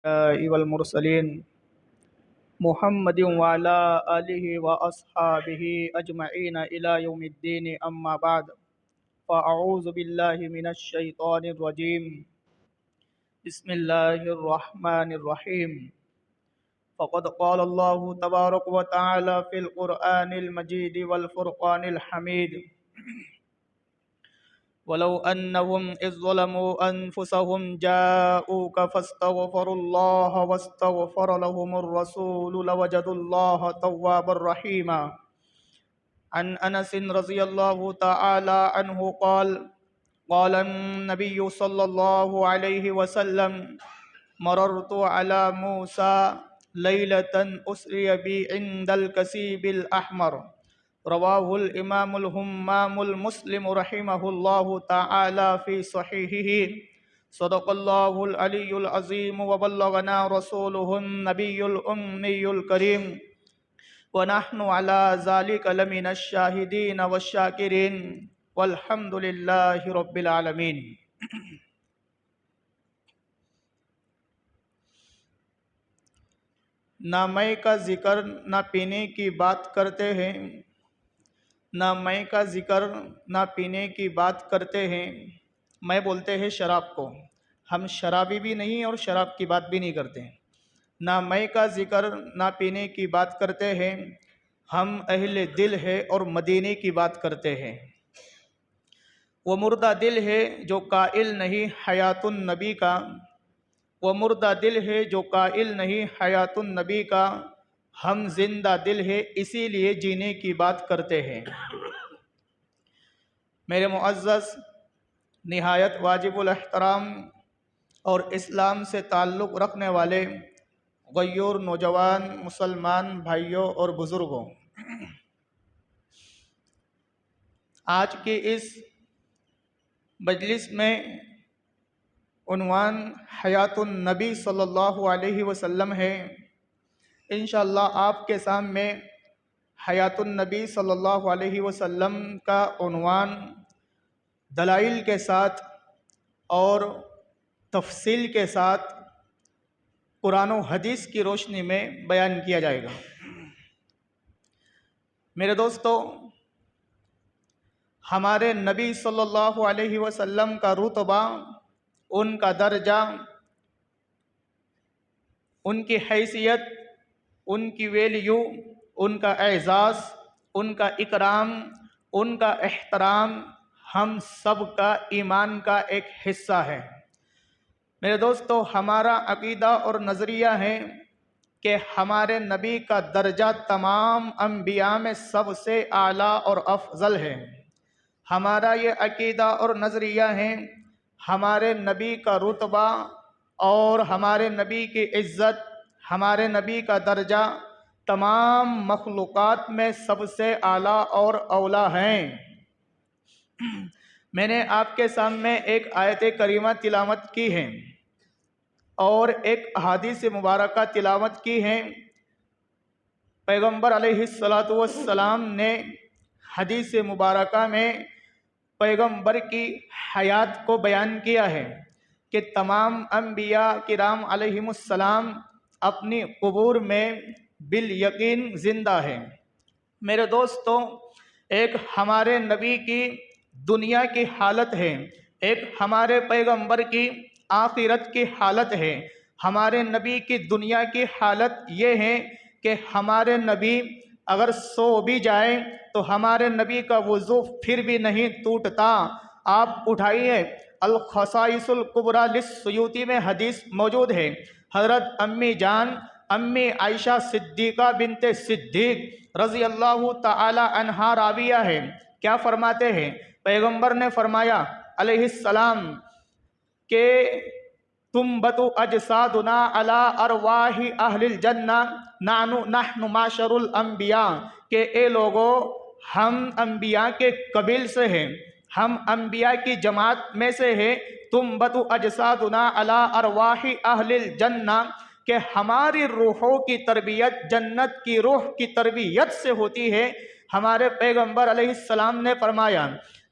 वल मुरसलीन मुहम्मदिन वाला आलिहि व अस्हाबिहि अजमईन इला यौमिद्दीन अम्मा बाद फ़अऊज़ु बिल्लाहि मिनश शैतानिर रजीम बिस्मिल्लाहिर रहमानिर रहीम फ़क़द क़ाल अल्लाहु तबारक व तआला फ़िल क़ुरआनिल मजीद वल फ़ुरक़ानिल हमीद वलौ अन्नहुम इज़ ज़लमू अनफुसहुम जाऊक फस्तगफ़रुल्लाह वस्तगफ़र लहुमुर रसूल लवजदुल्लाह तव्वाबर रहीमा। अन अनस रज़ियल्लाहु तआला अन्हु क़ाल क़ाल अन्नबिय्यु सल्लल्लाहु अलैहि वसल्लम मररतु अला मूसा लैलतन उसरिय बी इंदल कसीबिल अहमर। रवाहुल इमामुल हुम्मामुल मुस्लिम रहिमहुल्लाहु तआला फ़ी सहीहिही। सदक़ल्लाहुल अलियुल अज़ीम व बल्लगना रसूलुहुन नबियुल उम्मियुल करीम व नहनु अला ज़ालिका लमिनश शाहिदीन वश्शाकिरीन वल्हम्दुलिल्लाहि रब्बिल आलमीन। ना मई का ज़िक्र ना पीने की बात करते हैं, ना मई का ज़िक्र ना पीने की बात करते हैं। मैं बोलते हैं शराब को, हम शराबी भी नहीं और शराब की बात भी नहीं करते हैं। ना मई का ज़िक्र ना पीने की बात करते हैं, हम अहले दिल है और मदीने की बात करते हैं। वो मुर्दा दिल है जो काइल नहीं हयातुन नबी का, वो मुर्दा दिल है जो काइल नहीं हयातुन नबी का। हम जिंदा दिल है इसीलिए जीने की बात करते हैं। मेरे मुअज़्ज़ज़ निहायत वाजिबुल एहतराम और इस्लाम से ताल्लुक़ रखने वाले गय्यूर नौजवान मुसलमान भाइयों और बुज़ुर्गों, आज की इस मजलिस में उन्वान हयातुन नबी सल्लल्लाहु अलैहि वसल्लम है। इंशाअल्लाह आपके सामने हयातुन नबी सल्लल्लाहु अलैहि वसल्लम का उन्वान दलाइल के साथ और तफसील के साथ कुरान और हदीस की रोशनी में बयान किया जाएगा। मेरे दोस्तों, हमारे नबी सल्लल्लाहु अलैहि वसल्लम का रुतबा, उनका दर्जा, उनकी हैसियत, उनकी वैल्यू, उनका एज़ाज़, उनका इकराम, उनका एहतराम हम सब का ईमान का एक हिस्सा है। मेरे दोस्तों, हमारा अकीदा और नज़रिया है कि हमारे नबी का दर्जा तमाम अंबिया में सबसे आला और अफजल है। हमारा ये अकीदा और नज़रिया है, हमारे नबी का रुतबा और हमारे नबी की इज़्ज़त, हमारे नबी का दर्जा तमाम मखलूक़ात में सबसे आला और औला हैं। मैंने आपके सामने एक आयत करीमा तिलावत की है और एक हदीस मुबारक तिलावत की है। पैगंबर अलैहिस्सलातु वस्सलाम ने हदीस मुबारक में पैगंबर की हयात को बयान किया है कि तमाम अंबिया किराम अलैहिमुस्सलाम अपनी क़ुबूर में बिल यकीन ज़िंदा है। मेरे दोस्तों, एक हमारे नबी की दुनिया की हालत है, एक हमारे पैगंबर की आखिरत की हालत है। हमारे नबी की दुनिया की हालत ये है कि हमारे नबी अगर सो भी जाए तो हमारे नबी का वुज़ू फिर भी नहीं टूटता। आप उठाइए, अल खसाइसुल कुबरा लिस्सुयूती में हदीस मौजूद है। हज़रत अम्मी जान अम्मी आयशा सिद्दीक़ा बिनते सिद्दीक़ रज़ी अल्लाहु तआला अन्हा राविया है। क्या फरमाते हैं? पैगंबर ने फरमाया अलैहिस्सलाम के तुम बतु अजसादुना अला अरवाहि अहलिल जन्ना नानु नहनु माशरुल अंबिया, के ए लोगो, हम अंबिया के कबील से हैं, हम अंबिया की जमात में से हैं। तुम बतु अजसादुना अला अरवाहि अहलिल जन्ना, कि हमारी रूहों की तरबियत जन्नत की रूह की तरबियत से होती है। हमारे पैगंबर अलैहिस्सलाम ने फरमाया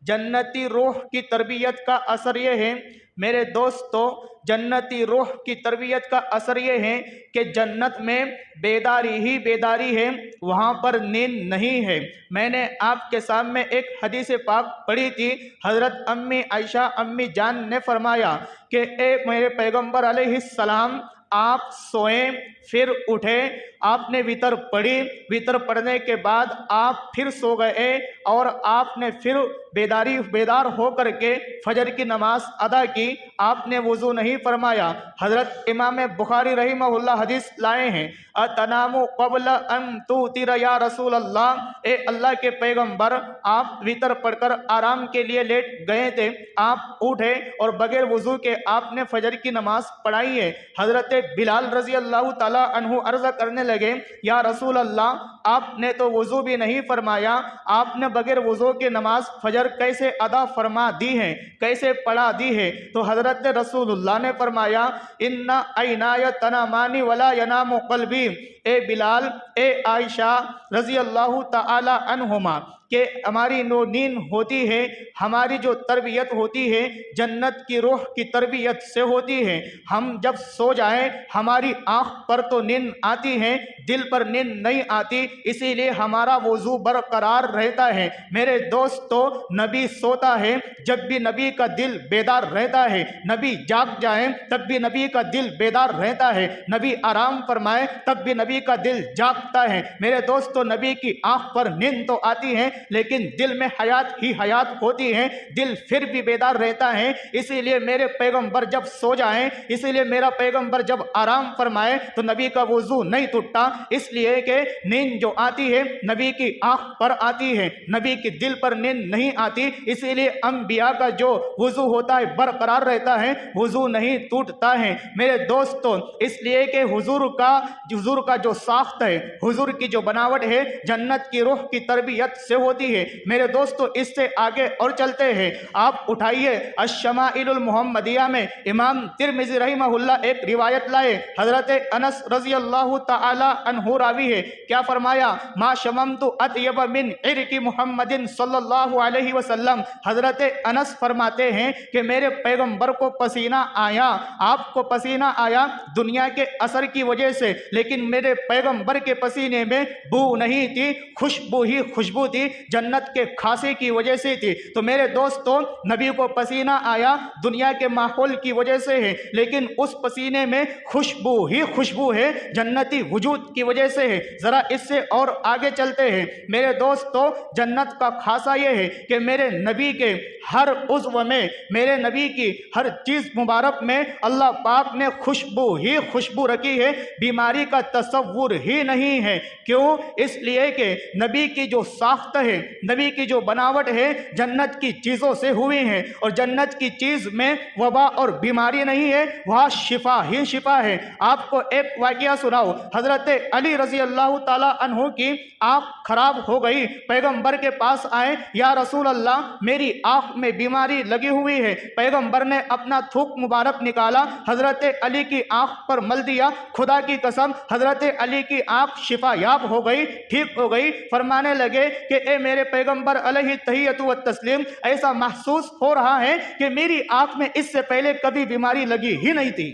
जन्नती रूह की तरबियत का असर ये है मेरे दोस्तों, जन्नती रूह की तरबियत का असर ये है कि जन्नत में बेदारी ही बेदारी है, वहाँ पर नींद नहीं है। मैंने आपके सामने एक हदीस पाक पढ़ी थी। हज़रत अम्मी आयशा अम्मी जान ने फरमाया कि ए मेरे पैगंबर अलैहिस्सलाम, आप सोएं फिर उठे, आपने वितर पढ़ी, वितर पढ़ने के बाद आप फिर सो गए और आपने फिर बेदार हो करके फजर की नमाज अदा की, आपने वुज़ू नहीं फरमाया। हज़रत इमाम बुखारी रहिमहुल्लाह हदीस लाए हैं, अतनामु क़ब्ल अन तुतिर या रसूल अल्लाह, ए अल्लाह के पैगंबर, आप वितर पढ़कर आराम के लिए लेट गए थे, आप उठे और बगैर वुज़ू के आपने फजर की नमाज पढ़ाई है। हज़रत बिलाल रज़ी अल्लाह ताला अन्हु अर्ज़ करने लगे, या रसूल अल्लाह, आपने तो वुज़ू भी नहीं फरमाया, आपने बगैर वुज़ू के नमाज फजर कैसे अदा फरमा दी है, कैसे पढ़ा दी है? तो हज़रत रसूलुल्लाह ने फरमाया, इन्ना ऐनाय तनामानी वला यनामु क़ल्बी, ए बिलाल, ए आयशा रज़ी अल्लाह ताला अन्हुमा, कि हमारी नींद होती है, हमारी जो तरबियत होती है जन्नत की रूह की तरबियत से होती है। हम जब सो जाएं हमारी आँख पर तो नींद आती है, दिल पर नींद नहीं आती, इसीलिए हमारा वुज़ू बरकरार रहता है। मेरे दोस्तों, नबी सोता है जब भी नबी का दिल बेदार रहता है, नबी जाग जाए तब भी नबी का दिल बेदार रहता है, नबी आराम फरमाए तब भी नबी का दिल जागता है। मेरे दोस्तों, नबी की आँख पर नींद तो आती है लेकिन दिल में हयात ही हयात होती है, दिल फिर भी बेदार रहता है। इसीलिए मेरे पैगंबर जब सो जाएं, इसीलिए मेरा पैगंबर जब आराम फरमाए तो नबी का वुज़ू नहीं टूटता, इसलिए कि नींद जो आती है नबी की आंख पर आती है, नबी के दिल पर नींद नहीं आती। इसीलिए अंबिया का जो वुज़ू होता है बरकरार रहता है, वुज़ू नहीं टूटता है। मेरे दोस्तों, इसलिए कि हुजूर का जो साख्त है, हुजूर की जो बनावट है जन्नत की रूह की तरबियत से होती है। मेरे दोस्तों, इससे आगे और चलते हैं। आप उठाइए अश-शमाइलुल मुहम्मदिया में इमाम तिरमिज़ी रहमहुल्लाह एक रिवायत लाए, हजरत अनस रज़ी अल्लाह ताला अन्हु रावी है, क्या फरमाया, मा शममतु अतयब मिन इरकी मुहम्मदिन सल्लल्लाहु अलैहि वसल्लम। हजरत अनस फरमाते हैं कि मेरे पैगंबर को पसीना आया, आपको पसीना आया दुनिया के असर की वजह से, लेकिन मेरे पैगंबर के पसीने में बू नहीं थी, खुशबू ही खुशबू थी, जन्नत के खांसी की वजह से थी। तो मेरे दोस्तों, नबी को पसीना आया दुनिया के माहौल की वजह से है, लेकिन उस पसीने में खुशबू ही खुशबू है, जन्नती वजूद की वजह से है। जरा इससे और आगे चलते हैं। मेरे दोस्तों, जन्नत का खासा यह है कि मेरे नबी के हर उज़्व में, मेरे नबी की हर चीज़ मुबारक में अल्लाह पाक ने खुशबू ही खुशबू रखी है, बीमारी का तसव्वुर ही नहीं है। क्यों? इसलिए कि नबी की जो साख्त है, नबी की जो बनावट है जन्नत की चीज़ों से हुई है, और जन्नत की चीज़ में वबा और बीमारी नहीं है, वहाँ शिफा ही शिफा है। आपको एक वाक़या सुनाओ, हज़रत अली रज़ी अल्लाह ताला अन्हु की आँख खराब हो गई, पैगंबर के पास आए, या रसूल अल्लाह, मेरी आँख में बीमारी लगी हुई है। पैगंबर ने अपना थूक मुबारक निकाला, हज़रत अली की आँख पर मल दिया, खुदा की कसम हज़रत अली की आँख शिफा याब हो गई, ठीक हो गई। फरमाने लगे कि ए मेरे पैगंबर अलैहि तहियतु व तस्लीम, ऐसा महसूस हो रहा है कि मेरी आँख में इससे पहले कभी बीमारी लगी ही नहीं थी।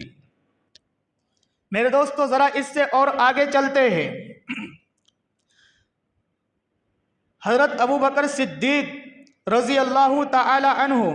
मेरे दोस्तों, जरा इससे और आगे चलते हैं। हजरत अबू बकर सिद्दीक रज़ी अल्लाह ताला अन्हु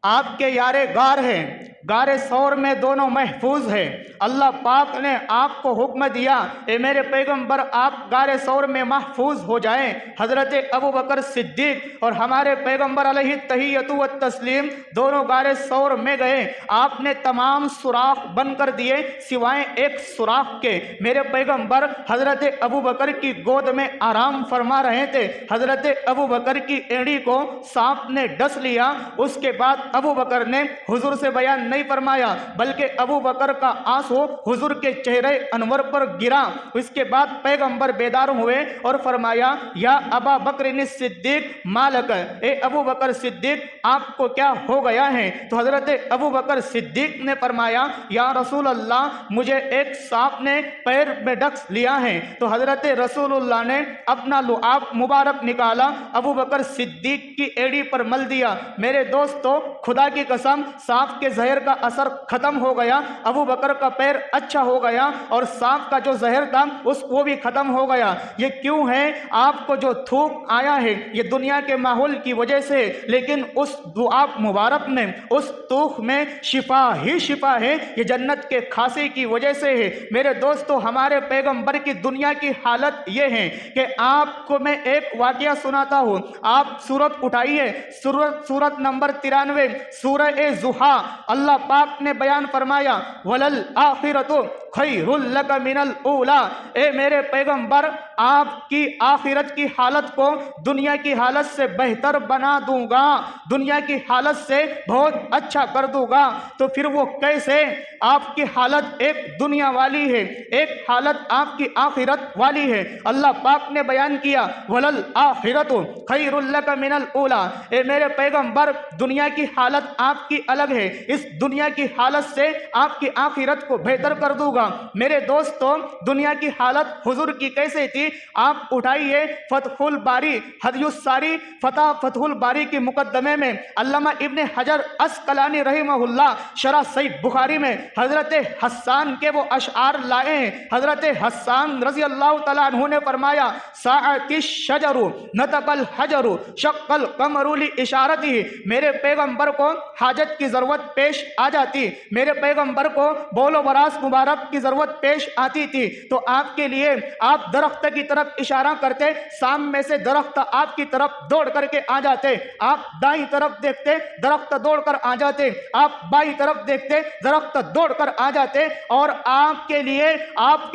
आपके यारे गार हैं, गारे सौर में दोनों महफूज है। अल्लाह पाक ने आपको हुक्म दिया, ए मेरे पैगंबर, आप गारे सौर में महफूज हो जाएं। हज़रत अबू बकर सिद्दीक और हमारे पैगंबर अलैहि तहियतु व तस्लीम दोनों गारे सौर में गए। आपने तमाम सुराख बंद कर दिए सिवाय एक सुराख के। मेरे पैगंबर हज़रत अबू बकर की गोद में आराम फरमा रहे थे। हज़रत अबू बकर की एड़ी को सांप ने डस लिया। उसके बाद अबू बकर ने हुजूर से बयान नहीं फरमाया, बल्कि अबू बकर का आंसू हुजूर के चेहरे अनवर पर गिरा। इसके बाद पैगंबर बेदार हुए और फरमाया, या अबा बकर सिद्दीक मालक, ए अबू बकर सिद्दीक आपको क्या हो गया है? तो हजरत अबू बकर सिद्दीक ने फरमाया, या रसूल अल्लाह, मुझे एक सांप ने पैर में डस लिया है। तो हजरत रसूलुल्लाह ने अपना लुआब मुबारक निकाला, अबू बकर सिद्दीक की एड़ी पर मल दिया। मेरे दोस्तों, खुदा की कसम, सांप के जहर का असर खत्म हो गया, अबू बकर का पैर अच्छा हो गया और सांप का जो जहर था वो भी खत्म हो गया। ये क्यों है? आपको जो थूक आया है ये दुनिया के माहौल की वजह से, लेकिन उस दुआ मुबारक में, उस तूख में शिफा ही शिफा है, ये जन्नत के खांसी की वजह से है। मेरे दोस्तों, हमारे पैगंबर की दुनिया की हालत ये है कि आपको मैं एक वाकया सुनाता हूँ। आप सूरत उठाइए, सूरत नंबर 93, सूरह ज़ुहा। अल्लाह पाक ने बयान फरमाया, वलल आखिरतु खैरुल लक मिनल ऊला। ए मेरे पैगंबर, आपकी आखिरत की हालत को दुनिया की हालत से बेहतर बना दूंगा, दुनिया की हालत से बहुत अच्छा कर दूंगा। तो फिर वो कैसे? आपकी हालत एक दुनिया वाली है, एक हालत आपकी आखिरत वाली है। अल्लाह पाक ने बयान किया, वलल आखिरतु खैरुल लक मिनल ऊला। ए मेरे पैगंबर, दुनिया की हालत आपकी अलग है, इस दुनिया की हालत से आपकी आखिरत को बेहतर कर दूंगा। मेरे दोस्तों, दुनिया की हालत हुजूर की कैसे थी? आप उठाइए फतहुल बारी, हदीस सारी फतहुल बारी की मुकदमे में अल्लामा इब्ने हजर अस्कलानी रहिमहुल्लाह शरह सहीह बुखारी में हजरत हस्सान के वो अशआर लाए हैं। हजरत हस्सान रजी अल्लाह तआला अन्हु ने फरमाया, साअति शजरु नतकल हजरु शक्कल कमरुली इशारती। मेरे पैगंबर को हाजत की जरूरत पेश आ जाती, मेरे पैगंबर को बोलो बरास मुबारक की जरूरत पेश आती थी, तो आपके लिए आप दरख्त की तरफ इशारा करते, सामने से दरख्त आपकी तरफ दौड़ करके आ जाते। आप दाईं तरफ देखते, दरख्त दौड़कर आ जाते, आप बाईं तरफ देखते, दरख्त दौड़कर आ जाते, और आपके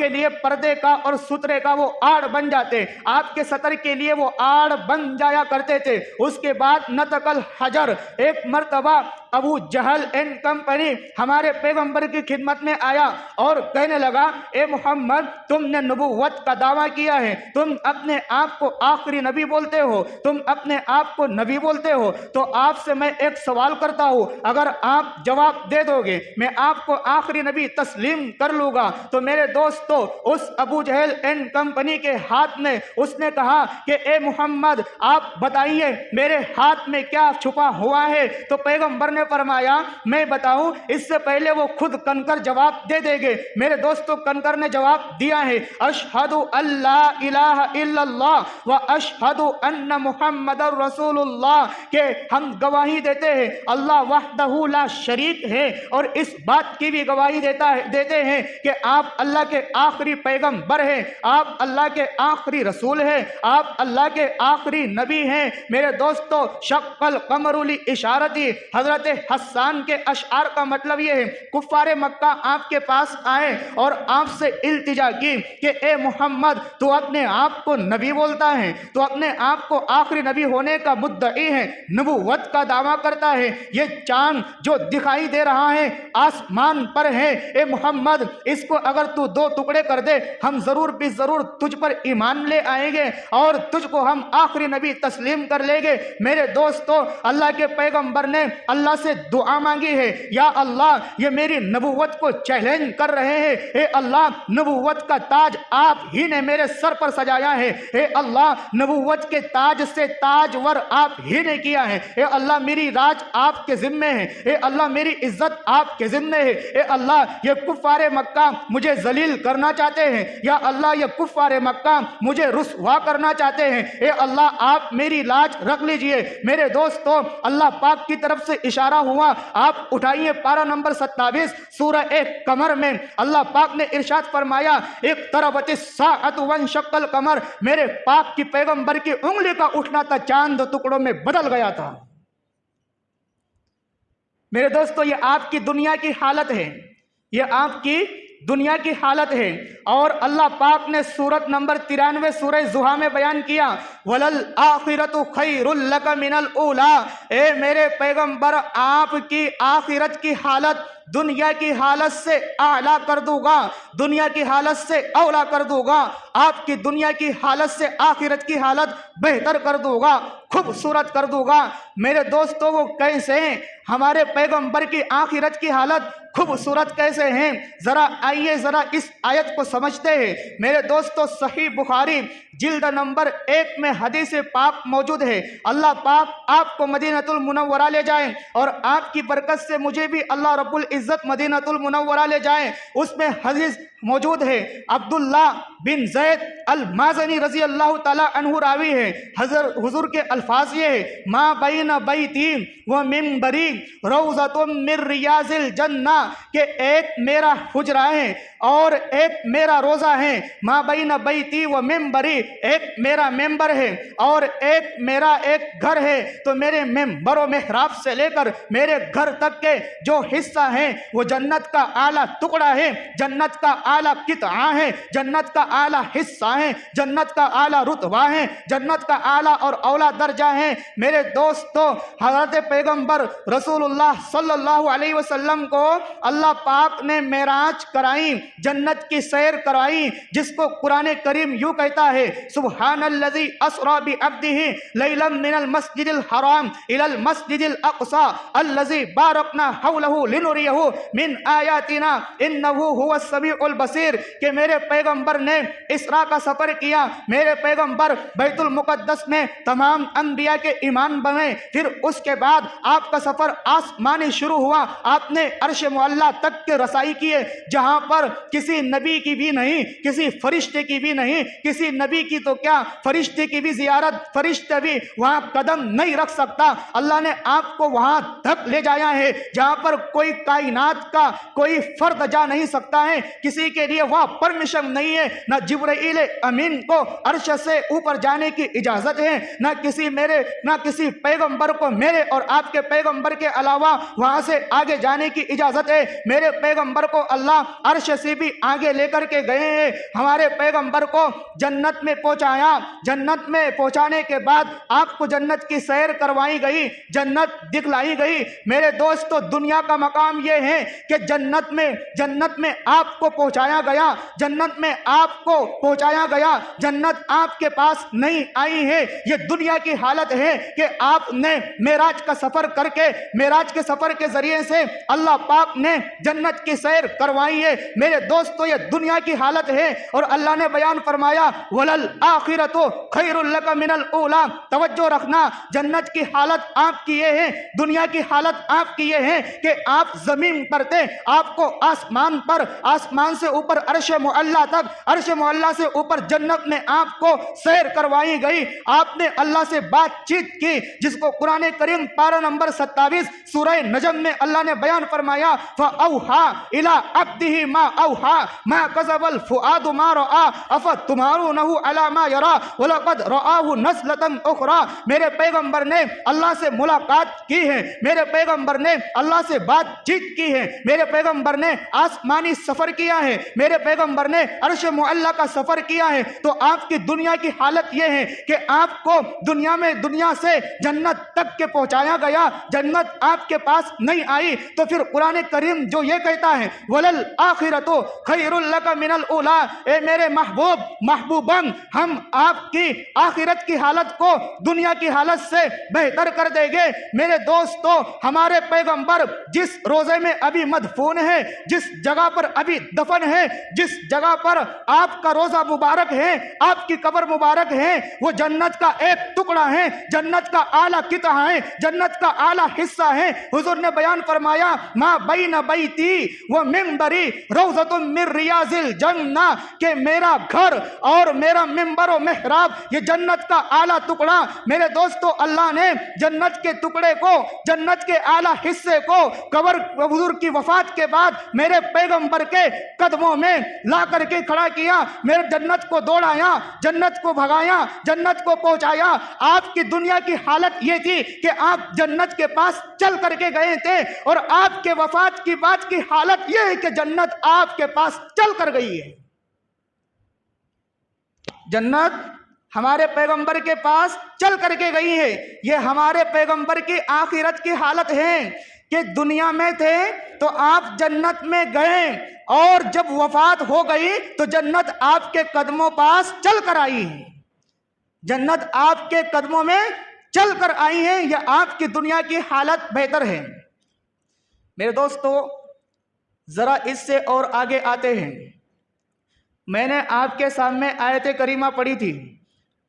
लिए पर्दे का और सुतरे का वो आड़ बन जाते, आपके सतर के लिए वो आड़ बन जाया करते थे। उसके बाद नतकल हजर, एक मर्तबा अबू जहल एंड कंपनी हमारे पैगंबर की खिदमत में आया और कहने लगा, ए मोहम्मद, तुमने नबुव्वत का दावा किया है, तुम अपने आप को आखिरी नबी बोलते हो, तुम अपने आप को नबी बोलते हो, तो आपसे मैं एक सवाल करता हूं, अगर आप जवाब दे दोगे मैं आपको आखिरी नबी तस्लीम कर लूंगा। तो मेरे दोस्तों, उस अबू जहल एंड कंपनी के हाथ में उसने कहा कि ए मोहम्मद, आप बताइए मेरे हाथ में क्या छुपा हुआ है। तो पैगंबर ने फरमाया, मैं बताऊं? इससे पहले वो खुद कनकर जवाब दे देंगे। मेरे दोस्तों, कनकर ने जवाब दिया है, अशहदु अल्ला इलाहा इल्लल्लाह व अशहदु अन्न मुहम्मदुर रसूलुल्लाह, के हम गवाही देते हैं अल्लाह वहदहु ला शरीक है, और इस बात की भी गवाही देते हैं कि आप अल्लाह के आखिरी पैगंबर हैं, आप अल्लाह के आखिरी रसूल हैं, आप अल्लाह के आखिरी नबी हैं। मेरे दोस्तों, शक्कल कमरुली इशारती, हजरत हस्सान के अशआर का मतलब यह है, कुफ्फारे मक्का आपके पास आए और आपसे इल्तिजा की कि ए मोहम्मद, तू अपने आप को नबी बोलता है, तू अपने आप को आखिरी नबी होने का मुद्दई है, नबुव्वत का दावा करता है, ये चांद जो दिखाई दे रहा है आसमान पर है, ए मोहम्मद, इसको अगर तू दो टुकड़े कर दे, हम जरूर भी जरूर तुझ पर ईमान ले आएंगे और तुझको हम आखिरी नबी तस्लीम कर लेंगे। मेरे दोस्तों, अल्लाह के पैगंबर ने अल्लाह से दुआ मांगी है, या अल्लाह, ये मेरी नबुव्वत को चैलेंज कर रहे हैं, ए अल्लाह, नबुव्वत का ताज आप ही ने मेरे सर पर सजाया है, ए अल्लाह, नबुव्वत के ताज से ताजवर आप ही ने किया है, ए अल्लाह, मेरी राज आपके जिम्मे है, ए अल्लाह, मेरी इज्जत आपके जिम्मे है, ए अल्लाह, ये कुफ्फारे मक्का मुझे जलील करना चाहते हैं, या अल्लाह, ये कुफ्फारे मक्का मुझे रुसवा करना चाहते हैं, ए अल्लाह, आप मेरी लाज रख लीजिए। मेरे दोस्तों, अल्लाह पाक की तरफ से इशारा हुआ, आप उठाइए पारा नंबर 27 सूरह कमर में अल्लाह पाक ने इरशाद फरमाया, एक तरबति साअतु वंशक्कल कमर, मेरे पाक की पैगंबर की उंगली का उठना था चांद टुकड़ों में बदल गया था। मेरे दोस्तों, ये आपकी दुनिया की हालत है, ये आपकी दुनिया की हालत है। और अल्लाह पाक ने सूरत नंबर 93 सूरह ज़ुहा में बयान किया, वलल आखिरतु खैरुल लक मिनल ऊला। ए मेरे पैगंबर, आपकी आखिरत की हालत दुनिया की हालत से आला कर दूंगा, दुनिया की हालत से औला कर दूंगा, आपकी दुनिया की हालत से आखिरत की हालत बेहतर कर दूंगा, खूबसूरत कर दूंगा। मेरे दोस्तों, वो कैसे हैं? हमारे पैगंबर की आखिरत की हालत खूबसूरत कैसे हैं? जरा आइए जरा इस आयत को समझते हैं। मेरे दोस्तों, सही बुखारी जिल्द नंबर 1 में हदीस पाक मौजूद है। अल्लाह पाक आपको मदीनतुल मुनव्वरा ले जाए और आपकी बरकत से मुझे भी अल्लाह रब्बुल इज्जत मदीनतुल मुनव्वरा ले जाए। उसमें हदीस मौजूद है, अब्दुल्ला बिन जैद अल माज़नी रजी अल्लाह ताला अन्हु रावी है। हुजूर के अल्फाज ये है, मा बैन बैती व मिंबरी रौज़तुम मिन रियाज़िल जन्ना, के एक मेरा हुजरा है और एक मेरा रोज़ा है। मा बैन बैती व मिंबरी, एक मेरा मेंबर है और एक मेरा एक घर है। तो मेरे मेंबर व मेहराब से लेकर मेरे घर तक के जो हिस्सा है वो जन्नत का आला टुकड़ा है, जन्नत का आला किता है, जन्नत का आला हिस्सा है, जन्नत का आला रुतबा है, जन्नत का आला और औला दर्जा है। मेरे दोस्तों, हज़रत पैगंबर रसूलुल्लाह सल्लल्लाहु अलैहि वसल्लम को अल्लाह पाक ने मेराज कराई, जन्नत की सैर करवाई, जिसको कुरान करीम यूं कहता है, सुब्हानल्लज़ी अस्रा बि अब्दिही लैलन मिनल मस्जिदिल हराम इलल मस्जिदिल अक़सा अल्लज़ी बारकना हौलहु लिनुरियहु मिन आयातिना इन्नहु हुवस समीउल बसीर। के मेरे पैगंबर ने इसरा का सफर किया, मेरे पैगंबर बैतुल मुक़द्दस में तमाम अंबिया के ईमान बने। फिर उसके बाद आपका सफर आसमानी शुरू हुआ, आपने अर्श मुअल्ला तक के रसाई किए, जहां पर किसी नबी की भी नहीं, किसी फरिश्ते की भी नहीं, किसी नबी की तो क्या फरिश्ते की भी जियारत, फरिश्ते भी वहां कदम नहीं रख सकता। अल्लाह ने आपको वहां तक ले जाया है जहां पर कोई कायनात का कोई फर्द जा नहीं सकता है, किसी के लिए वह परमिशन नहीं है। ना जिब्राइल अमीन को अर्श से ऊपर जाने की इजाजत है, ना किसी पैगंबर को मेरे और आपके पैगंबर के अलावा वहां से आगे जाने की इजाजत है। मेरे पैगंबर को अल्लाह अर्श से भी आगे लेकर के गए हैं, हमारे पैगंबर को जन्नत में पहुंचाया। जन्नत में पहुंचाने के बाद आपको जन्नत की सैर करवाई गई, जन्नत दिखलाई गई। मेरे दोस्तों, दुनिया का मकाम यह है कि जन्नत में आपको पहुंचाया गया, जन्नत में आपको पहुंचाया गया, जन्नत आपके पास नहीं आई है। ये दुनिया की हालत है कि आपने मेराज का सफर करके, मेराज के सफर के जरिए से अल्लाह पाक ने जन्नत की सैर करवाई है। मेरे दोस्तों, ये दुनिया की हालत है और अल्लाह ने बयान फरमाया, वलल आखिरतु खैरुल लक मिनल ऊला। तवज्जो रखना, जन्नत की हालत आपकी ये है, दुनिया की हालत आपकी ये है कि आप जमीन पर थे, आपको आसमान पर, आसमान से ऊपर अर्श मुअल्ला तक, अर्श मुअल्ला से ऊपर जन्नत में आपको सैर करवाई गई। आपने अल्लाह से बातचीत की, जिसको कुरान करीम पारा नंबर 27 सूरह नजम में अल्लाह ने बयान फरमाया, फअौहा इला अब्दिही मा औहा मा कज़बल फुआदु मा रआ अफतुमारूनहु अला मा यरा वलक़द रआहु नज़लतन उखरा। मेरे पैगंबर ने अल्लाह से मुलाकात की है, मेरे पैगंबर ने अल्लाह से बातचीत की है, मेरे पैगंबर ने आसमानी सफर किया है, मेरे पैगंबर ने अर्श मुअल्ला का सफर किया है। तो आपकी दुनिया की हालत यह है कि आपको दुनिया से जन्नत तक के पहुंचाया गया, जन्नत आपके पास नहीं आई। तो फिर कुरान करीम जो ये कहता है, वलल आखिरतु खैरुल लक मिनल ऊला, ए मेरे महबूब महबूबन, हम आपकी आखिरत की हालत को दुनिया की हालत से बेहतर कर देंगे। मेरे दोस्तों, हमारे पैगंबर जिस रोजे में अभी मदफून है, जिस जगह पर अभी दफन है, जिस जगह पर आपका रोजा मुबारक है, आपकी कब्र मुबारक है, वो जन्नत का एक टुकड़ा है, जन्नत का आला किता है, जन्नत का आला हिस्सा है। हुजूर ने बयान फरमाया, मा बैन बैती व मिंबरी रौज़तुम मिन रियाज़िल जन्ना, के मेरा घर और मेरा मिंबर व मेहराब ये जन्नत का आला टुकड़ा। मेरे दोस्तों, अल्लाह ने जन्नत के टुकड़े को, जन्नत के आला हिस्से को कब्र हुजूर की वफात के बाद मेरे पैगंबर के कदमों में ला करके खड़ा किया, मेरे जन्नत को दौड़ाया, जन्नत को भगाया, जन्नत को पहुंचाया। आपकी दुनिया की हालत ये थी कि आप जन्नत के पास चल करके गए थे, और आपके वफात की बात की हालत ये है कि जन्नत आपके पास चल कर गई है। जन्नत हमारे पैगंबर के पास चल करके गई है। ये हमारे पैगंबर की आखिरत की हालत है कि दुनिया में थे तो आप जन्नत में गए, और जब वफात हो गई तो जन्नत आपके कदमों पास चल कर आई है। जन्नत आपके कदमों में चल कर आई है। यह आपकी दुनिया की हालत बेहतर है। मेरे दोस्तों, जरा इससे और आगे आते हैं। मैंने आपके सामने आयत करीमा पढ़ी थी,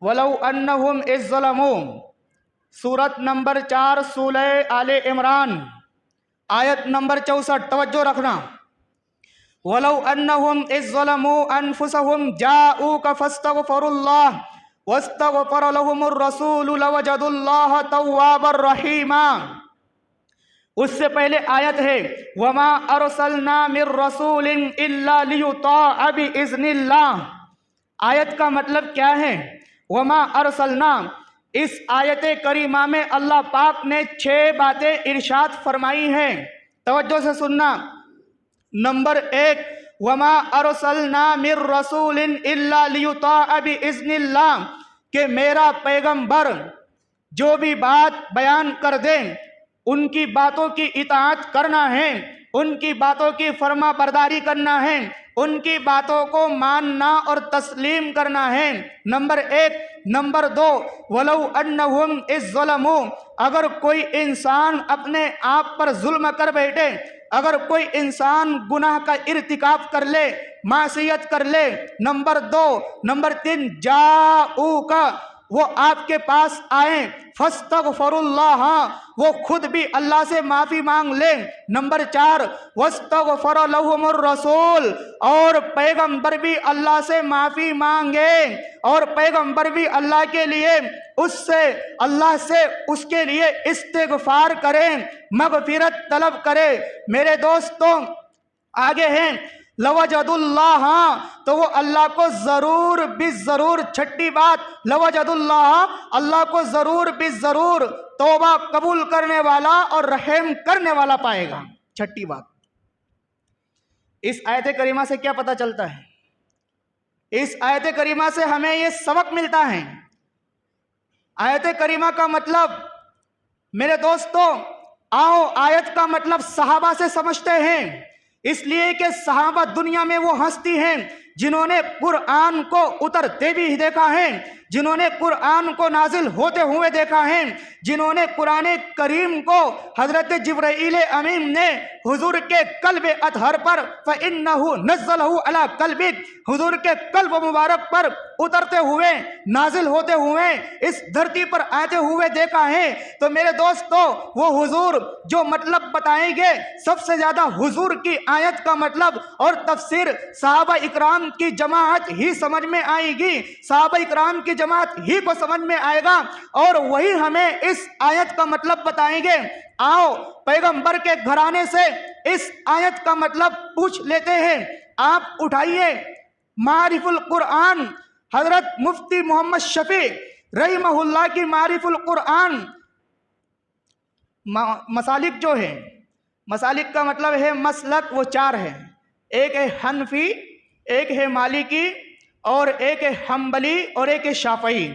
वलौ अन्नहुम इज़्ज़लमू, सूरत नंबर 4 सूरह आले इमरान, आयत नंबर 64। तवज्जो रखना। वलौ अन्नहुम इज़्ज़लमू अनफुसहुम जाऊका फस्तगफिरुल्लाह वस्तगफर लहुमुर रसूल लवजदुल्लाह तव्वाबर रहीमा। उससे पहले आयत है, वमा अरसलना मिर रसूलिन इल्ला लियुताअ बिइज़्निल्लाह। आयत का मतलब क्या है? वमा अरसलना, इस आयत करीमा में अल्लाह पाक ने 6 बातें इरशाद फरमाई हैं। तवज्जो से सुनना। नंबर 1, वमा अरसलना मिर रसूलिन इल्ला लियुताअ बिइज़्निल्लाह, कि मेरा पैगंबर जो भी बात बयान कर दे उनकी बातों की इताअत करना है, उनकी बातों की फर्मा बरदारी करना है, उनकी बातों को मानना और तस्लीम करना है। नंबर 1। नंबर 2, वलौ अन्नहुम इज़्ज़लमू, अगर कोई इंसान अपने आप पर जुल्म कर बैठे, अगर कोई इंसान गुनाह का इर्तिकाब कर ले, मासियत कर ले। नंबर 2। नंबर 3, जाऊका, वो आपके पास आए, फस्तगफिरुल्लाह, वो खुद भी अल्लाह से माफ़ी मांग ले। नंबर 4, वस्तगफर लहुमुर रसूल, और पैगंबर भी अल्लाह से माफ़ी मांगे, और पैगंबर भी अल्लाह के लिए उससे, अल्लाह से उसके लिए इस्तिगफार करें, मगफिरत तलब करे। मेरे दोस्तों, आगे हैं लवजदुल्लाह, तो वो अल्लाह को जरूर भी जरूर, छठी बात, लवजदुल्लाह, अल्लाह को जरूर भी जरूर तौबा कबूल करने वाला और रहम करने वाला पाएगा। छठी बात। इस आयत करीमा से क्या पता चलता है? इस आयत करीमा से हमें ये सबक मिलता है। आयत करीमा का मतलब, मेरे दोस्तों, आओ आयत का मतलब सहाबा से समझते हैं, इसलिए कि सहाबा दुनिया में वो हस्ती हैं जिन्होंने कुरान को उतरते भी देखा है, जिन्होंने कुरान को नाजिल होते हुए देखा है, जिन्होंने कुरान करीम को हजरत जिब्राइल अमीन ने हुजूर के कल्ब अतहर पर फ़इन्नहु नज़्ज़लहु अला कल्बिक, हुजूर के कल्ब मुबारक पर उतरते हुए, नाजिल होते हुए, इस धरती पर आते हुए देखा है। तो मेरे दोस्तों, वो हुजूर जो मतलब बताएंगे, सबसे ज्यादा हुजूर की आयत का मतलब और तफसीर सहाबा इकराम की जमात ही समझ में आएगी, सहाबा इकराम की जमात ही को समझ में आएगा, और वही हमें इस आयत का मतलब बताएंगे। आओ पैगंबर के घराने से इस आयत का मतलब पूछ लेते हैं। आप उठाइए मारिफुल कुरान, हजरत मुफ्ती मोहम्मद शफी रहीमहुल्लाह की मारिफुल कुरान। मसालिक जो है, मसालिक का मतलब है मसलक, वो 4 है। एक है हनफी, एक है मालिकी, और एक है हम्बली, और एक है शाफई।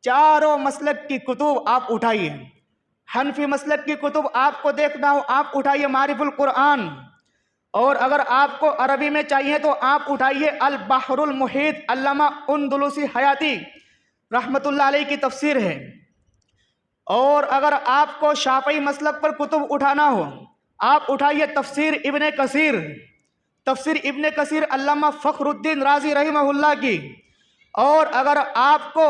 चारों मसलक की कुतुब आप उठाइए। हनफी मसलक की कुतुब आपको देखना हो, आप उठाइए मारिफुल कुरान, और अगर आपको अरबी में चाहिए तो आप उठाइए अल बहरुल मुहीत, अल्लामा उंदुलुसी हयाती रहमतुल्लाह अलैह की तफसीर है। और अगर आपको शाफई मसलक पर कुतुब उठाना हो, आप उठाइए तफसीर इब्ने कसीर, तफसीर इब्ने कसीर अल्लामा फ़खरुद्दीन राजी रहिमहुल्लाह की। और अगर आपको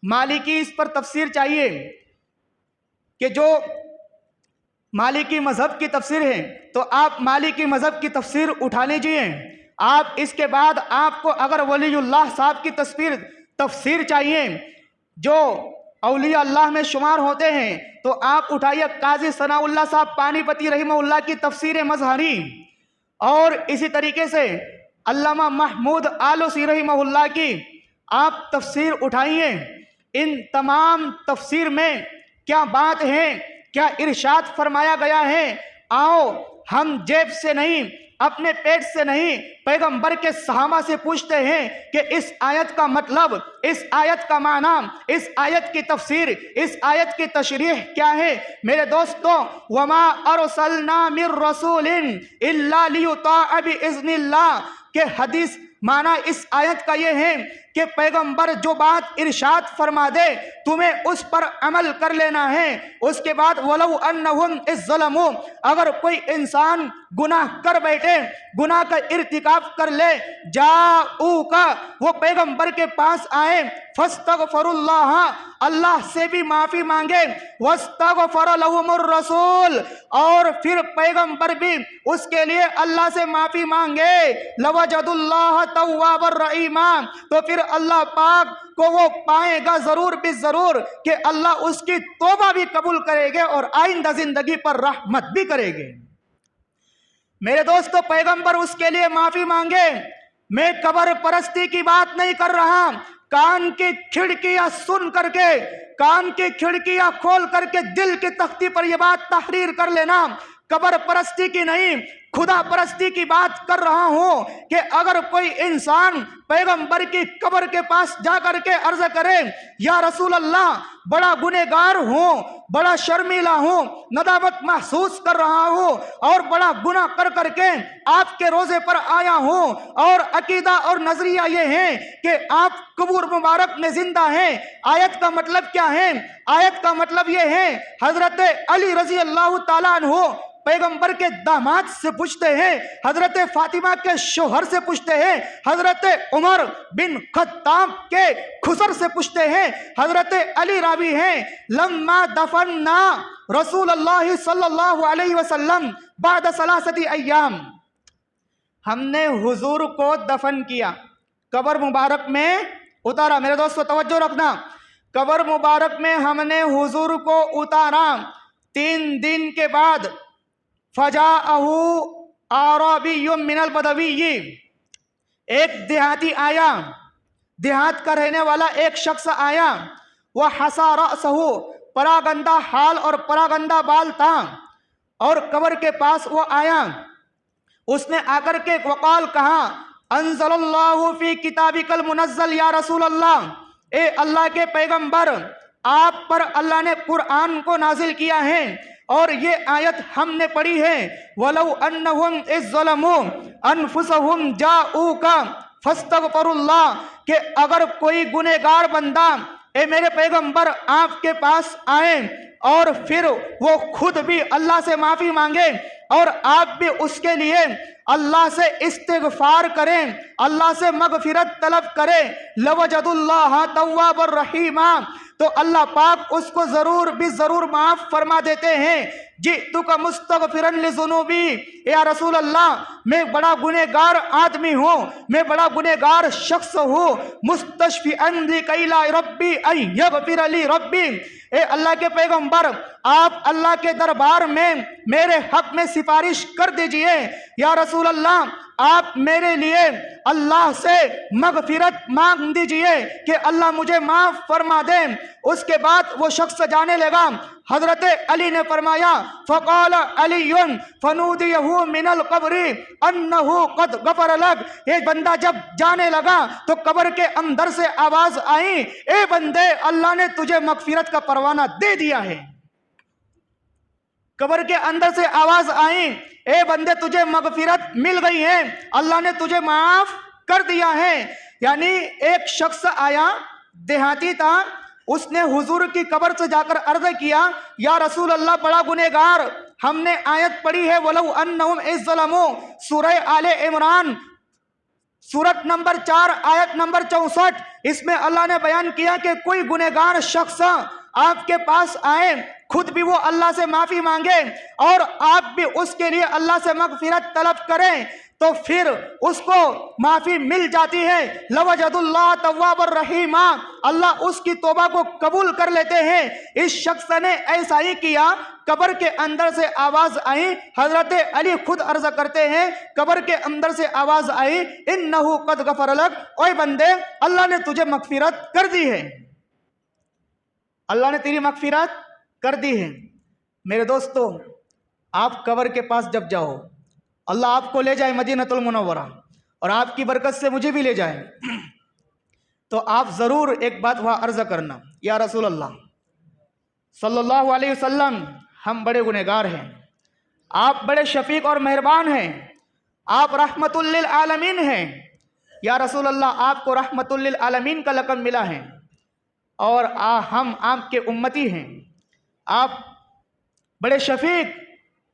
मालिकी इस पर तफसीर चाहिए कि जो मालिकी मज़हब की तफसीर है, तो आप मालिकी मज़हब की तफसीर उठा लीजिए। आप इसके बाद आपको अगर वलीउल्लाह साहब की तफसीर चाहिए, जो औलिया अल्लाह में शुमार होते हैं। तो आप उठाइए काजी सनाउल्लाह साहब पानीपती रहीमहुल्लाह की तफसीर मजहरी, और इसी तरीके से अल्लामा महमूद आलूसी रहीमहुल्लाह की आप तफसीर उठाइए। इन तमाम तफसीर में क्या बात है, क्या इरशाद फरमाया गया है। आओ हम जेब से नहीं, अपने पेट से नहीं, पैगंबर के सहाबा से पूछते हैं कि इस आयत का मतलब, इस आयत का माना, इस आयत की तफसीर, इस आयत की तशरीह क्या है। मेरे दोस्तों, वमा अरसलना मिर रसूलिन इल्ला लियुताअ बिइज़्निल्लाह के हदीस माना इस आयत का यह है कि पैगंबर जो बात इरशाद फरमा दे तुम्हें उस पर अमल कर लेना है। उसके बाद वलौ अन्नहुम इज़्ज़लमू, अगर कोई इंसान गुनाह कर बैठे, गुनाह का इर्तिकाब कर ले, जाऊ का वो पैगंबर के पास आए, फस्तगफिरुल्लाह, अल्लाह से भी माफी मांगे, वस्तगफर लहुमुर रसूल, और फिर पैगंबर भी उसके लिए अल्लाह से माफी मांगे, लवजदुल्लाह तव्वाबर रहीमा, तो फिर अल्लाह पाक को वो पाएगा जरूर भी जरूर कि अल्लाह उसकी तौबा भी कबूल करेंगे और आइंदा जिंदगी पर रहमत भी करेंगे। मेरे दोस्तों, पैगंबर उसके लिए माफी मांगे। मैं कब्र परस्ती की बात नहीं कर रहा। कान की खिड़कियां सुन करके, कान की खिड़कियां खोल करके दिल की तख्ती पर यह बात तहरीर कर लेना। कब्र परस्ती की नहीं, खुदा परस्ती की बात कर रहा हूं कि अगर कोई इंसान पैगंबर की कब्र के पास जाकर के अर्ज करे, या रसूल अल्लाह, बड़ा गुनहगार हूं, बड़ा शर्मिला हूं, नदामत महसूस कर रहा हूं और बड़ा गुनाह कर करके आपके रोजे पर आया हूं, और अकीदा और नजरिया ये है कि आप कब्र मुबारक में जिंदा हैं। आयत का मतलब क्या है? आयत का मतलब ये है, हजरत अली रजी अल्लाह ताला अन्हु पैगंबर के दामाद से पूछते हैं, हजरत फातिमा के शोहर से पूछते हैं, हजरत उमर बिन खत्ताब के खुसर से पूछते हैं, हजरत अली रावी हैं, लम्मा दफन्ना रसूल अल्लाह सल्लल्लाहु अलैहि वसल्लम बाद सलासती अय्याम, हमने हुजूर को दफन किया, कब्र मुबारक में उतारा। मेरे दोस्तों तवज्जो रखना, कब्र मुबारक में हमने हुजूर को उतारा। 3 दिन के बाद फजाअहु आरबियुम मिनल बदवी, एक देहाती आया, देहात का रहने वाला एक शख्स आया, वह हसा रअसहु, परागंदा हाल और परागंदा बाल था, और कब्र के पास वो आया। उसने आकर के वकाल कहा, अंज़लल्लाहु फी किताबिकल मुनज़्ज़ल या रसूल अल्लाह, ए अल्लाह के पैगंबर, आप पर अल्लाह ने कुरान को नाजिल किया है और ये आयत हमने पढ़ी है, वलौ अन्नहुम इज़्ज़लमू अनफुसहुम जाऊका फस्तगफिरुल्लाह, कि अगर कोई गुनहगार बंदा ए मेरे पैगंबर आपके पास आए और फिर वो खुद भी अल्लाह से माफी मांगे और आप भी उसके लिए अल्लाह से इस्तिगफार करें, अल्लाह से मगफिरत तलब करें, लवजदुल्लाह तव्वाबर रहीमा, तो अल्लाह पाक उसको जरूर भी जरूर माफ फरमा देते हैं। जी तुका मुस्तगफिरन लिजुनूबी, या रसूल अल्लाह, मैं बड़ा गुनहगार आदमी हूँ, मैं बड़ा गुनहगार शख्स हूँ, मुस्तशफिअन लिकैला रब्बी अन यगफिर ली रब्बी, ए अल्लाह के पैगंबर, आप अल्लाह के दरबार में मेरे हक में सिफारिश कर दीजिए। या रसूल अल्लाह, आप मेरे लिए अल्लाह से मगफिरत मांग दीजिए कि अल्लाह मुझे माफ फरमा दे। उसके बाद वो शख्स जाने लगा। हजरत अली ने फरमाया, फ़क़ाल अलीयुन फ़नूदियहु मिनल क़ब्रि अन्नहु क़द गफ़र लक, ये बंदा जब जाने लगा तो कब्र के अंदर से आवाज आई, ए बंदे, अल्लाह ने तुझे मगफिरत का परवाना दे दिया है। कब्र के अंदर से आवाज आई, ए बंदे, तुझे मगफिरत मिल गई है, अल्लाह ने तुझे माफ कर दिया है। यानी एक शख्स आया, देहाती था, उसने हुजूर की कब्र से जाकर अर्ज किया, या रसूल अल्लाह, बड़ा गुनहगार, हमने आयत पढ़ी है वलौ अन्नहुम इज़्ज़लमू, सूरह आले इमरान सूरत नंबर 4 आयत नंबर 64, इसमें अल्लाह ने बयान किया कि कोई गुनहगार शख्स आपके पास आए, खुद भी वो अल्लाह से माफी मांगे और आप भी उसके लिए अल्लाह से मगफिरत तलब करें, तो फिर उसको माफ़ी मिल जाती है। लवजदुल्लाह तव्वाबर रहीमा, अल्लाह उसकी तौबा को कबूल कर लेते हैं। इस शख्स ने ऐसा ही किया। कब्र के अंदर से आवाज आई, हजरत अली खुद अर्ज करते हैं, कब्र के अंदर से आवाज आई, इन्नहु कद गफर लक, ओए बंदे, अल्लाह ने तुझे मगफिरत कर दी है, अल्लाह ने तेरी मगफिरत कर दी है। मेरे दोस्तों, आप कब्र के पास जब जाओ, अल्लाह आपको ले जाए मदीनतुल मुनव्वरा और आपकी बरकत से मुझे भी ले जाए, तो आप ज़रूर एक बात वहाँ अर्ज़ करना, या रसूल अल्लाह सल्लल्लाहु अलैहि वसल्लम, हम बड़े गुनहगार हैं, आप बड़े शफीक और मेहरबान हैं, आप रहमतुल लिल आलमीन हैं। या रसूल अल्लाह, आपको रहमतुल लिल आलमीन का लक़ब मिला है और हम आपके उम्मती हैं। आप बड़े शफीक,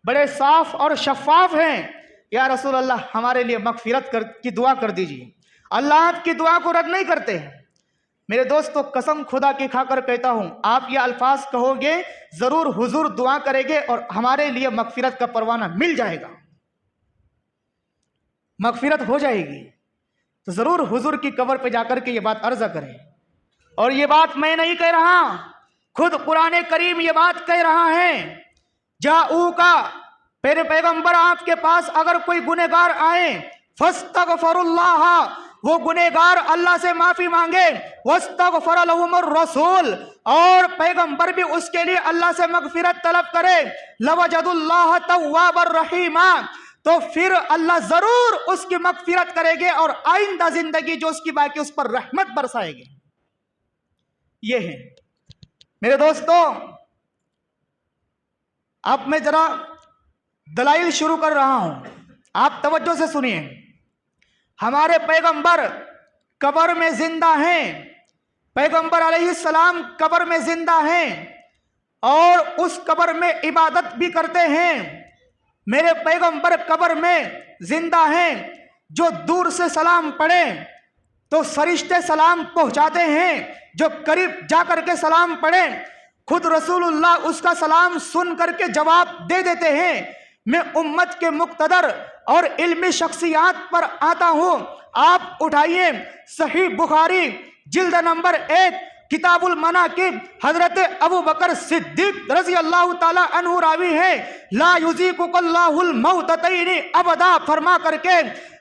बड़े साफ और शफाफ हैं। या रसूल अल्लाह, हमारे लिए मगफिरत की दुआ कर दीजिए। अल्लाह आपकी दुआ को रद्द नहीं करते हैं। मेरे दोस्तों, कसम खुदा की खाकर कहता हूँ, आप ये अल्फाज कहोगे, ज़रूर हुजूर दुआ करेंगे और हमारे लिए मगफिरत का परवाना मिल जाएगा, मगफिरत हो जाएगी। तो ज़रूर हुजूर की कब्र पे जाकर के ये बात अर्ज़ करें। और ये बात मैं नहीं कह रहा, खुद कुरान करीम ये बात कह रहा है, जाऊ का मेरे पैगंबर आपके पास अगर कोई गुनहगार आए, फस्तगफिरुल्लाह, वो गुनहगार अल्लाह से माफी मांगे, वस्तगफर लहुमुर रसूल, और पैगंबर भी उसके लिए अल्लाह से मगफिरत तलब करे, लवजदुल्लाह तव्वाबर रहीमा, तो फिर अल्लाह जरूर उसकी मगफिरत करेंगे और आइंदा जिंदगी जो उसकी बाकी उस पर रहमत बरसाएंगे। ये है मेरे दोस्तों। अब मैं जरा दलाइल शुरू कर रहा हूं, आप तवज्जो से सुनिए। हमारे पैगंबर कब्र में जिंदा हैं, पैगंबर अलैहिस्सलाम कब्र में जिंदा हैं और उस कब्र में इबादत भी करते हैं। मेरे पैगंबर कब्र में जिंदा हैं, जो दूर से सलाम पढ़े तो फरिश्ते सलाम पहुंचाते हैं, जो करीब जाकर के सलाम पढ़े खुद रसूलुल्लाह उसका सलाम सुन करके जवाब दे देते हैं। मैं उम्मत के मुक्तदर और इल्मी शख्सियात पर आता हूं। आप उठाइए सही बुखारी जिल्द नंबर 1 किताबुल मनाकिब, हजरत अबू बकर सिद्दीक रजी अल्लाह ताला अन्हु रावी है, ला युज़ीकुल्लाहुल मौततैनी अबदा फरमा करके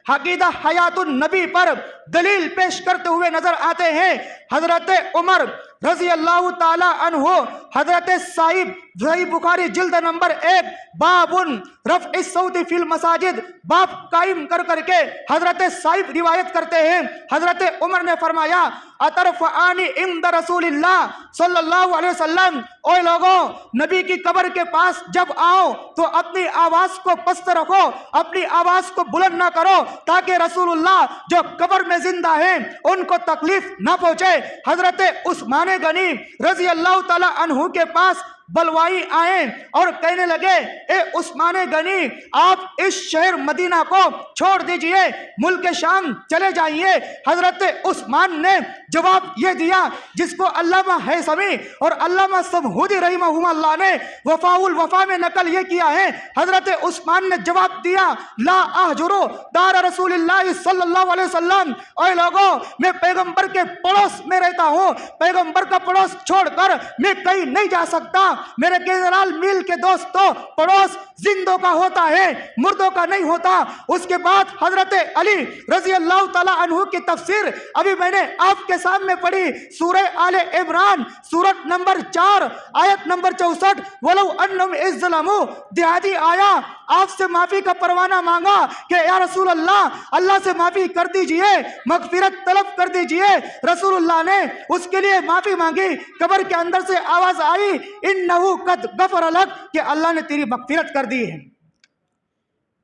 हकीदा हयातुन नबी पर दलील पेश करते हुए नजर आते हैं। हजरत उमर रजी अल्लाह ताला अन्हु, हजरत साहिब सही बुखारी जिल्द नंबर 1 बाबुन रफ़ सौती फिल मसाजिद, बाब कायम कर करके हजरत साहिब रिवायत करते हैं। हजरत उमर ने फरमाया, अतरफ़ानी इंद रसूलिल्लाह सल्लल्लाहु अलैहि वसल्लम, ओए लोगों, नबी की कब्र के पास जब आओ तो अपनी आवाज को पस्त रखो, अपनी आवाज को बुलंद ना करो, ताकि रसूलुल्लाह जो कब्र में जिंदा हैं उनको तकलीफ ना पहुंचे। हजरत उस्मान गनी रजी अल्लाह ताला अन्हु के पास बलवाई आए और कहने लगे, ए उस्मान गनी, आप इस शहर मदीना को छोड़ दीजिए, मुल्क शाम चले जाइए। हजरत उस्मान ने जवाब ये दिया जिसको अल्लामा हैसमी और अल्लामा समहूदी रहिमहुल्लाह ने वफाउल वफा में नकल ये किया है। हजरत उस्मान ने जवाब दिया, ला अहजुरु दार रसूलिल्लाह सल्लल्लाहु अलैहि वसल्लम, ओए लोगों, मैं पैगंबर के पड़ोस में रहता हूँ, पैगंबर का पड़ोस छोड़कर मैं कहीं नहीं जा सकता। मेरे केजराल मील के दोस्तों, पड़ोस जिंदों का होता है, मुर्दों का नहीं होता। उसके बाद हजरत अली रजी अल्लाह ताला अन्हु की तफसीर अभी मैंने आपके सामने पढ़ी, सूरह आले इमरान सूरत नंबर 4 आयत नंबर 64, वलौ अन्नहुम इज़्ज़लमू, देहाती आया, आपसे माफी का परवाना मांगा कि या रसूल अल्लाह, अल्लाह से माफी कर दीजिए, मगफिरत तलब कर दीजिए। रसूलुल्लाह ने उसके लिए माफी मांगी, कब्र के अंदर से आवाज आई, इन्नहु कद गफर लक, कि अल्लाह ने तेरी मगफिरत कर दी है।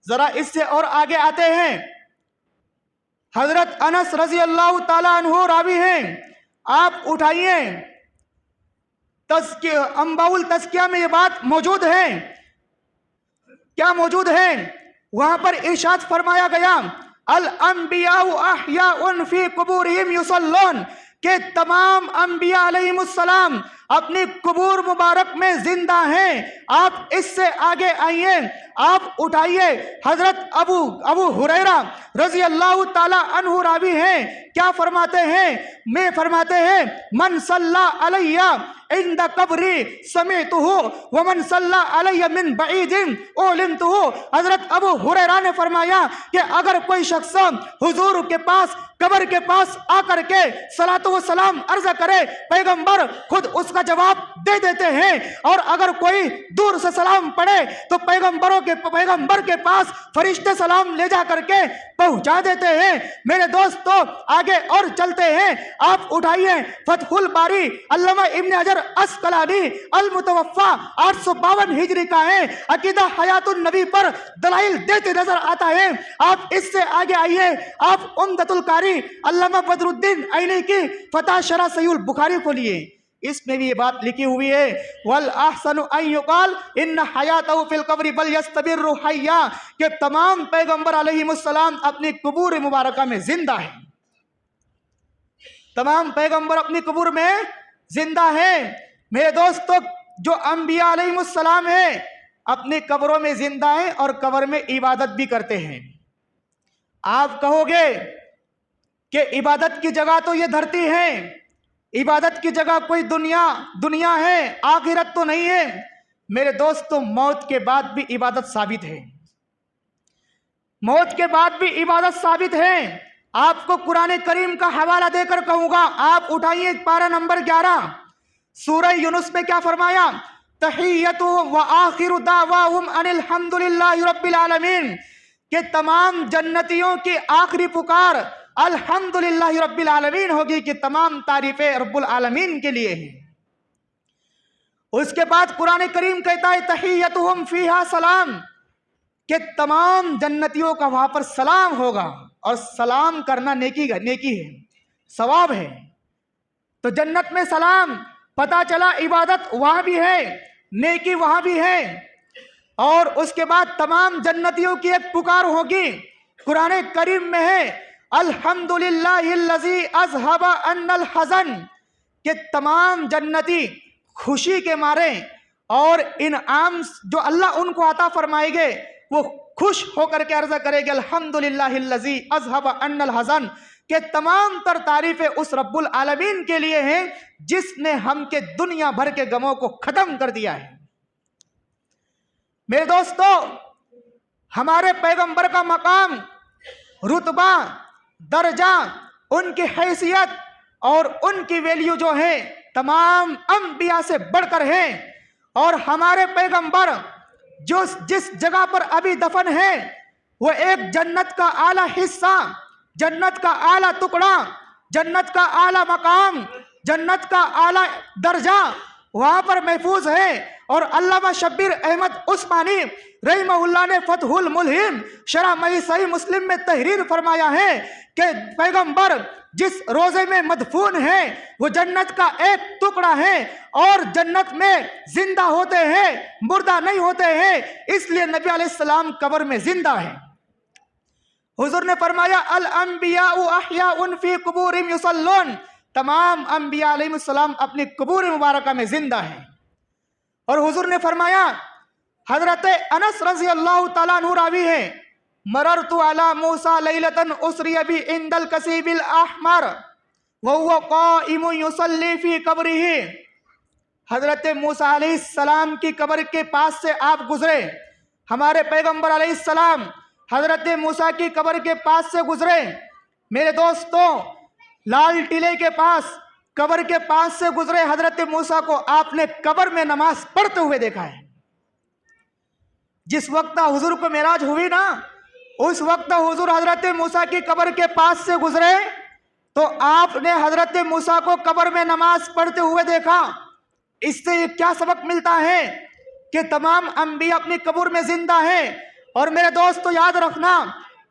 जरा इससे और आगे आते हैं, हजरत अनस रजी अल्लाह ताला अन्हु रावी हैं, आप उठाइए अंबाउल तस्किया में ये बात मौजूद है। क्या मौजूद है? वहां पर इरशाद फरमाया गया, अल अंबियाउ अहयाउन फी कुबूरिहिम युसल्लून, के तमाम अंबिया अलैहिमुस्सलाम अपनी कबूर मुबारक में जिंदा हैं। आप इससे आगे आइए, आप उठाइए। हजरत अबू हुरैरा रजी अल्लाह ताला अन्हु रावी हैं, क्या फरमाते हैं? मैं फरमाते हैं, मन सल्ला अलैया इंद कब्री समीतुहु व मन सल्ला अलैया मिन बईदिन उलिमतुहु। हजरत अबू हुरैरा ने फरमाया कि अगर कोई शख्स हुजूर के पास, कब्र के पास आकर के सलातो व सलाम अर्ज करे, पैगंबर खुद उसका जवाब दे देते हैं। और अगर कोई दूर से सलाम पढ़े तो पैगंबर के पास फरिश्ते सलाम ले जा करके पहुंचा देते हैं। मेरे दोस्तों, आगे और चलते हैं। आप उठाइए फतहुल बारी, अल्लामा इब्न हजर अस्कलानी अल मुतवफ़ा 852 हिजरी का है, अकीदा हयातुन नबी पर दलाइल देते नजर आता है। आप इससे आगे आइए, आप उम्दतुल कारी अल्लामा बदरुद्दीन ऐनी की फतह शरह सहीहुल बुखारी खोलिए, इसमें भी ये बात लिखी हुई है, वल अहसनु अन युकाल इन्न हयातहु फिल कब्रि बल यस्तबिरु हय्या, के तमाम पैगंबर अलैहिमुस्सलाम अपनी कबूर मुबारका में जिंदा है। तमाम पैगंबर अपनी कबूर में जिंदा है। मेरे दोस्तों, जो अंबिया अलैहिमुस्सलाम है अपनी कब्रों में जिंदा है और कब्र में इबादत भी करते हैं। आप कहोगे कि इबादत की जगह तो ये धरती है, इबादत की जगह कोई दुनिया है, आखिरत तो नहीं है। मेरे दोस्तों, मौत के बाद भी इबादत साबित है, मौत के बाद भी इबादत साबित है। आपको कुरान करीम का हवाला देकर कहूंगा, आप उठाइए पारा नंबर 11, सूरह यूनुस में क्या फरमाया? तहियतुहुम व आखिरु दावाहुम अनिल हम्दुलिल्लाहि रब्बिल आलमीन, के तमाम जन्नतियों की आखिरी पुकार अल्हम्दुलिल्लाहि रब्बिल आलमीन होगी कि तमाम तारीफें रब्बुल आलमीन के लिए हैं। उसके बाद कुरान करीम कहता है तहियतुहुम फीहा सलाम, के तमाम जन्नतियों का वहां पर सलाम होगा। और सलाम करना नेकी है, सवाब है। तो जन्नत में सलाम, पता चला इबादत वहां भी है, नेकी वहां भी है। और उसके बाद तमाम जन्नतियों की एक पुकार होगी, कुरान करीम में है अल्हम्दुलिल्लाहिल्लज़ी अज़हबा अन्नल हज़न, के तमाम जन्नती खुशी के मारे और इनाम जो अल्लाह उनको अता फरमाएंगे वो खुश होकर के अर्ज़ करेंगे अल्हम्दुलिल्लाहिल्लज़ी अज़हबा अन्नल हज़न, के तमाम तर तारीफें उस रब्बुल आलमीन के लिए हैं जिसने हम के दुनिया भर के गमों को खत्म कर दिया है। मेरे दोस्तों, हमारे पैगंबर का मकाम, रुतबा, दर्जा, उनकी हैसियत और उनकी वैल्यू जो है तमाम अंबिया से बढ़कर है। और हमारे पैगंबर जो जिस जगह पर अभी दफन है वो एक जन्नत का आला हिस्सा, जन्नत का आला टुकड़ा, जन्नत का आला मकाम, जन्नत का आला दर्जा वहां पर महफूज है। और अल्लामा शब्बीर अहमद उस्मानी रहमहुल्लाह ने फतहुल मुल्हिम शरह सही मुस्लिम में तहरीर फरमाया है कि पैगंबर जिस रोजे में मदफून है वो जन्नत का एक टुकड़ा है और जन्नत में जिंदा होते हैं, मुर्दा नहीं होते हैं, इसलिए नबी अलैहिस्सलाम कब्र में जिंदा है। हुजूर ने फरमाया अल अंबिया अहयाउन फी कुबूरिहिम युसल्लून, तमाम अंबिया अलैहिस्सलाम अपनी कबूर मुबारका में जिंदा है। और हुजूर ने फरमाया, हजरत अनस रज़ी अल्लाह ताला अन्हु रावी है, मररतु अला मूसा लैलतन उसरिया बि इंदल कसीबिल अहमर व हुवा काइमुन युसल्ली फी कब्रिही, हजरत मूसा अलैहिस्सलाम की कब्र के पास से आप गुजरे, हमारे पैगंबर अलैहिस्सलाम हजरत मूसा की कब्र के पास से गुजरे। मेरे दोस्तों, लाल टीले के पास कब्र के पास से गुजरे हजरत मूसा को आपने कब्र में नमाज पढ़ते हुए देखा है। जिस वक्त हुजूर को मेराज हुई ना, उस वक्त हुजूर हजरत मूसा की कब्र के पास से गुजरे तो आपने हजरत मूसा को कब्र में नमाज पढ़ते हुए देखा। इससे क्या सबक मिलता है कि तमाम अंबिया अपनी कब्र में जिंदा हैं। और मेरे दोस्तों, याद रखना,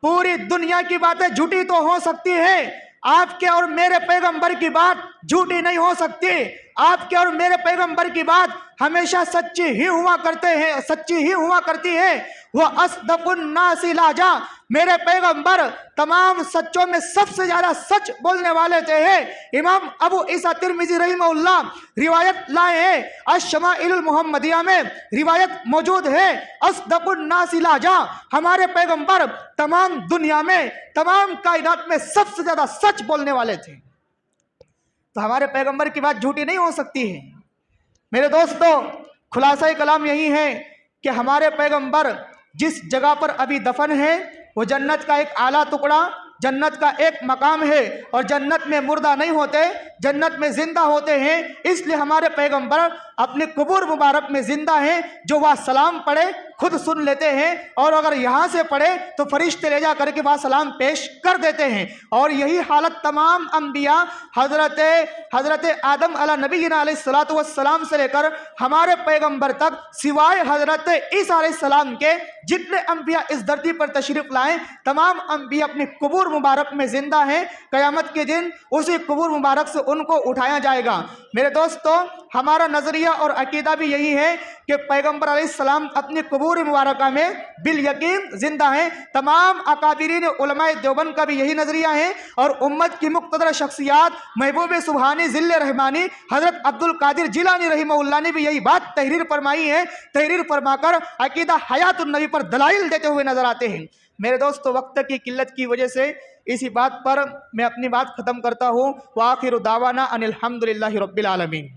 पूरी दुनिया की बातें झूठी तो हो सकती है, आपके और मेरे पैगंबर की बात झूठी नहीं हो सकती। आपके और मेरे पैगंबर की बात हमेशा सच्ची ही हुआ करती है। वह अस्दकुन्नासी लाजा, मेरे पैगंबर तमाम सच्चों में सबसे ज्यादा सच बोलने वाले थे। इमाम अबू ईसा तिरमिजी रहमहुल्लाह रिवायत लाए हैं, अश-शमाइलुल मुहम्मदिया में रिवायत मौजूद है, अस्दकुन्नासी लाजा, हमारे पैगंबर तमाम दुनिया में, तमाम कायनात में सबसे ज्यादा सच बोलने वाले थे। तो हमारे पैगंबर की बात झूठी नहीं हो सकती है। मेरे दोस्तों, खुलासा कलाम यही है कि हमारे पैगंबर जिस जगह पर अभी दफन है वो जन्नत का एक आला टुकड़ा, जन्नत का एक मकाम है, और जन्नत में मुर्दा नहीं होते, जन्नत में जिंदा होते हैं। इसलिए हमारे पैगंबर अपने कब्र मुबारक में जिंदा हैं। जो वह सलाम पढ़े खुद सुन लेते हैं, और अगर यहाँ से पढ़े तो फरिश्ते ले जा करके वह सलाम पेश कर देते हैं। और यही हालत तमाम अंबिया हजरत आदम अला नबीना अलैहिस्सलातु वस्सलाम से लेकर हमारे पैगंबर तक, सिवाय हजरत ईसा अलैहिस्सलाम के जितने अंबिया इस धरती पर तशरीफ लाएं, तमाम अंबिया अपने कब्र मुबारक में जिंदा हैं। क़यामत के दिन उसी कब्र मुबारक से उनको उठाया जाएगा। मेरे दोस्तों, हमारा नजरिया और अकीदा भी यही है कि पैगंबर अलैहिस्सलाम अपनी कब्र मुबारक में बिल यकीन जिंदा हैं। तमाम अकाबिरीन उलमाए देवबंद का भी यही नजरिया है, और उम्मत की मुक़्तदर शख्सियात महबूब सुबहानी ज़िल्ले रहमानी हजरत अब्दुल कादिर जिलानी रहीमहुल्लाह ने भी यही बात तहरीर फरमाई है। तहरीर फरमाकर अकीदा हयातुन नबी पर दलाइल देते हुए नजर आते हैं। मेरे दोस्तों, वक्त की किल्लत की वजह से इसी बात पर मैं अपनी बात ख़त्म करता हूँ। व आखिरु दावाना अनिल हम्दुलिल्लाहि रब्बिल आलमीन।